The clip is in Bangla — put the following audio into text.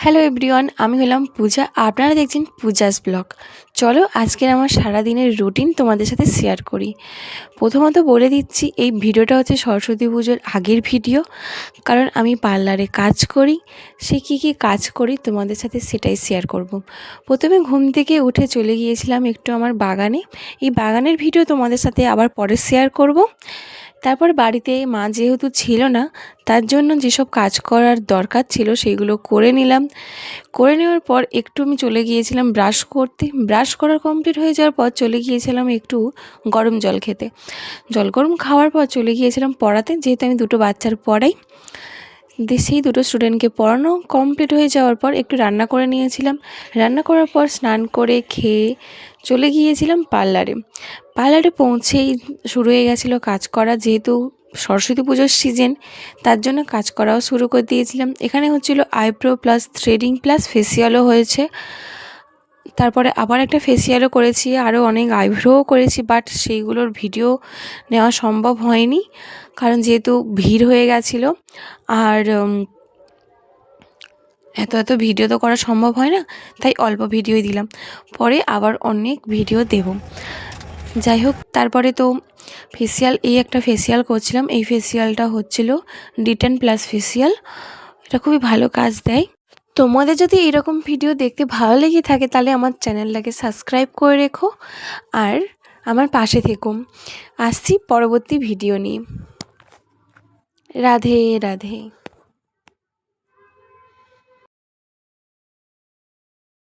হ্যালো এভরিওয়ান, আমি হলাম পূজা। আপনারা দেখছেন পূজাস ব্লগ। চলো আজকের আমার সারাদিনের রুটিন তোমাদের সাথে শেয়ার করি। প্রথমত বলে দিচ্ছি, এই ভিডিওটা হচ্ছে সরস্বতী পুজোর আগের ভিডিও, কারণ আমি পার্লারে কাজ করি। সে কী কাজ করি তোমাদের সাথে সেটাই শেয়ার করব। প্রথমে ঘুম থেকে উঠে চলে গিয়েছিলাম একটু আমার বাগানে। এই বাগানের ভিডিও তোমাদের সাথে আবার পরে শেয়ার করব। তারপর বাড়িতে মা যেহেতু ছিল না, তার জন্য যেসব কাজ করার দরকার ছিল সেইগুলো করে নিলাম। করে নেওয়ার পর একটু আমি চলে গিয়েছিলাম ব্রাশ করতে। ব্রাশ করা কমপ্লিট হয়ে যাওয়ার পর চলে গিয়েছিলাম একটু গরম জল খেতে। জল গরম খাওয়ার পর চলে গিয়েছিলাম পড়াতে, যেহেতু আমি দুটো বাচ্চার পড়াই। সেই দুটো স্টুডেন্টকে পড়ানো কমপ্লিট হয়ে যাওয়ার পর একটু রান্না করে নিয়েছিলাম। রান্না করার পর স্নান করে খেয়ে চলে গিয়েছিলাম পার্লারে। পার্লারে পৌঁছেই শুরু হয়ে গেছিলো কাজ করা, যেহেতু সরস্বতী পুজোর সিজন, তার জন্য কাজ করাও শুরু করে দিয়েছিলাম। এখানে হচ্ছিলো আইব্রো প্লাস থ্রেডিং প্লাস ফেসিয়ালও হয়েছে। তারপরে আবার একটা ফেসিয়ালও করেছি, আরও অনেক আইব্রোও করেছি, বাট সেইগুলোর ভিডিও নেওয়া সম্ভব হয়নি, কারণ যেহেতু ভিড় হয়ে গেছিলো। আর এত ভিডিও তো করা সম্ভব হয় না, তাই অল্প ভিডিওই দিলাম। পরে আবার অনেক ভিডিও দেব। যাই হোক, তারপরে তো ফেসিয়াল, এই একটা ফেসিয়াল করছিলাম। এই ফেসিয়ালটা হচ্ছিল ডিটেন প্লাস ফেসিয়াল। এটা খুবই ভালো কাজ দেয়। তোমাদের যদি এরকম ভিডিও দেখতে ভালো লেগে থাকে, তাহলে আমার চ্যানেলটাকে সাবস্ক্রাইব করে রেখো আর আমার পাশে থেকো। আসছি পরবর্তী ভিডিও নিয়ে। রাধে রাধে।